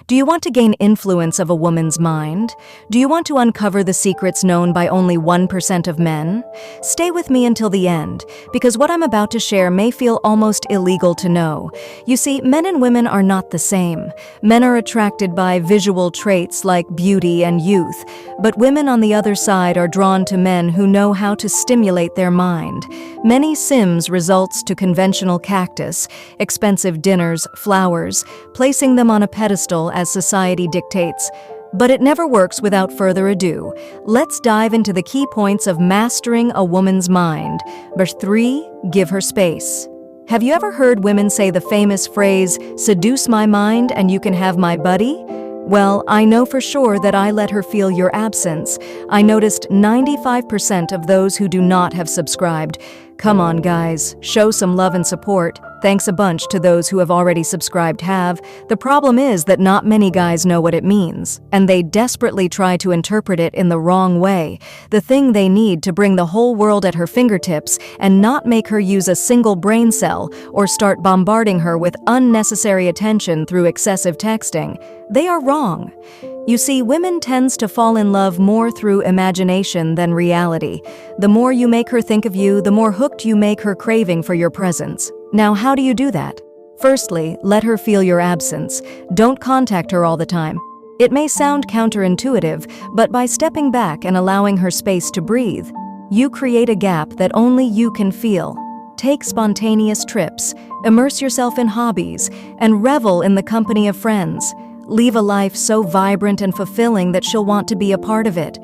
Do you want to gain influence of a woman's mind? Do you want to uncover the secrets known by only 1% of men? Stay with me until the end, because what I'm about to share may feel almost illegal to know. You see, men and women are not the same. Men are attracted by visual traits like beauty and youth, but women on the other side are drawn to men who know how to stimulate their mind. Many sims results to conventional cactus, expensive dinners, flowers, placing them on a pedestal as society dictates. But it never works without further ado. Let's dive into the key points of mastering a woman's mind. Number 3, give her space. Have you ever heard women say the famous phrase, "Seduce my mind and you can have my buddy"? Well, I know for sure that I let her feel your absence. I noticed 95% of those who do not have subscribed. Come on, guys, show some love and support. Thanks a bunch to those who have already subscribed have. The problem is that not many guys know what it means, and they desperately try to interpret it in the wrong way. The thing they need to bring the whole world at her fingertips and not make her use a single brain cell or start bombarding her with unnecessary attention through excessive texting. They are wrong. You see, women tends to fall in love more through imagination than reality. The more you make her think of you, the more hooked you make her craving for your presence. Now, how do you do that? Firstly, let her feel your absence. Don't contact her all the time. It may sound counterintuitive, but by stepping back and allowing her space to breathe, you create a gap that only you can feel. Take spontaneous trips, immerse yourself in hobbies, and revel in the company of friends. Leave a life so vibrant and fulfilling that she'll want to be a part of it.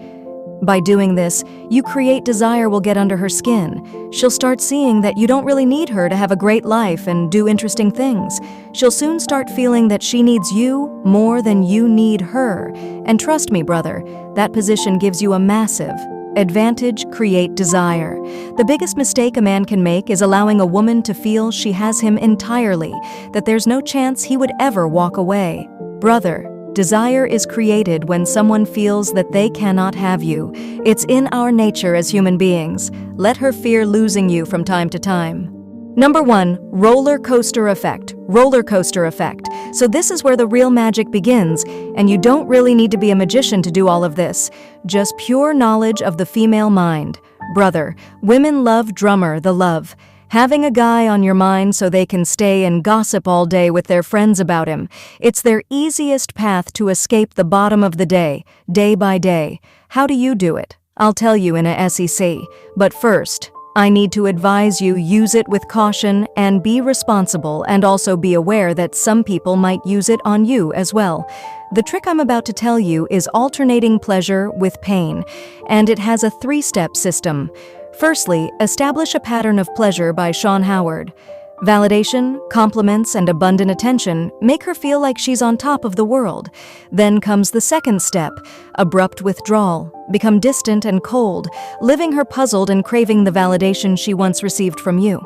By doing this, you create desire will get under her skin. She'll start seeing that you don't really need her to have a great life and do interesting things. She'll soon start feeling that she needs you more than you need her. And trust me, brother, that position gives you a massive advantage. Create desire. The biggest mistake a man can make is allowing a woman to feel she has him entirely, that there's no chance he would ever walk away. Brother, desire is created when someone feels that they cannot have you. It's in our nature as human beings. Let her fear losing you from time to time. Number 1, roller coaster effect. Roller coaster effect. So this is where the real magic begins, and you don't really need to be a magician to do all of this. Just pure knowledge of the female mind. Brother, women love drummer, the love. Having a guy on your mind so they can stay and gossip all day with their friends about him. It's their easiest path to escape the bottom of the day by day. How do you do it? I'll tell you in a SEC. But first, I need to advise you use it with caution and be responsible, and also be aware that some people might use it on you as well. The trick I'm about to tell you is alternating pleasure with pain, and it has a 3-step system. Firstly, establish a pattern of pleasure by Sean Howard. Validation, compliments, and abundant attention make her feel like she's on top of the world. Then comes the second step, abrupt withdrawal. Become distant and cold, leaving her puzzled and craving the validation she once received from you.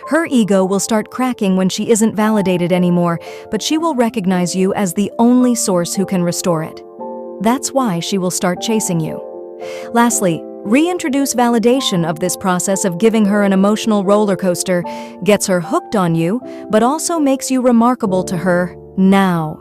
Her ego will start cracking when she isn't validated anymore, but she will recognize you as the only source who can restore it. That's why she will start chasing you. Lastly, reintroduce validation of this process of giving her an emotional roller coaster, gets her hooked on you, but also makes you remarkable to her now.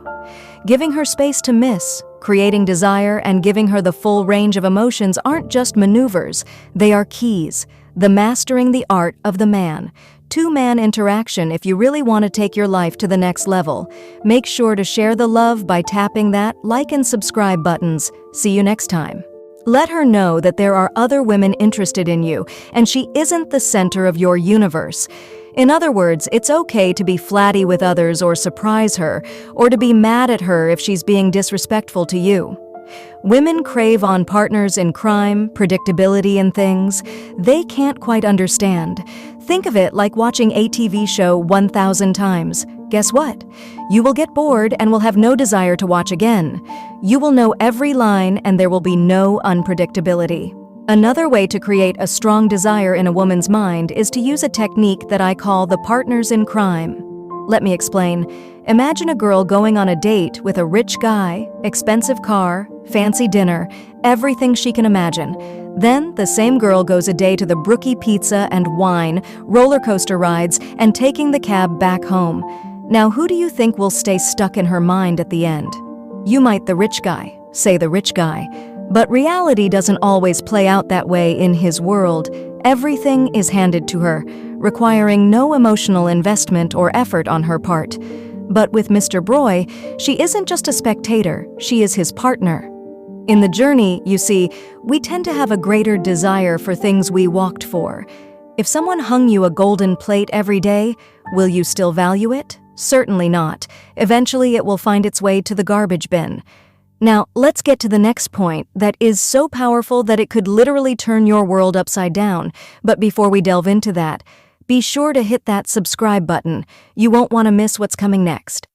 Giving her space to miss, creating desire, and giving her the full range of emotions aren't just maneuvers, they are keys. The mastering the art of the man. 2-man interaction if you really want to take your life to the next level. Make sure to share the love by tapping that like and subscribe buttons. See you next time. Let her know that there are other women interested in you, and she isn't the center of your universe. In other words, it's okay to be flatty with others or surprise her, or to be mad at her if she's being disrespectful to you. Women crave on partners in crime, predictability, and things they can't quite understand. Think of it like watching a TV show 1,000 times. Guess what? You will get bored and will have no desire to watch again. You will know every line and there will be no unpredictability. Another way to create a strong desire in a woman's mind is to use a technique that I call the partners in crime. Let me explain. Imagine a girl going on a date with a rich guy, expensive car, fancy dinner, everything she can imagine. Then the same girl goes a day to the Brookie Pizza and wine, roller coaster rides, and taking the cab back home. Now, who do you think will stay stuck in her mind at the end? You might the rich guy, say the rich guy, but reality doesn't always play out that way in his world. Everything is handed to her, requiring no emotional investment or effort on her part. But with Mr. Broy, she isn't just a spectator, she is his partner. In the journey, you see, we tend to have a greater desire for things we walked for. If someone hung you a golden plate every day, will you still value it? Certainly not. Eventually, it will find its way to the garbage bin. Now, let's get to the next point that is so powerful that it could literally turn your world upside down. But before we delve into that, be sure to hit that subscribe button. You won't want to miss what's coming next.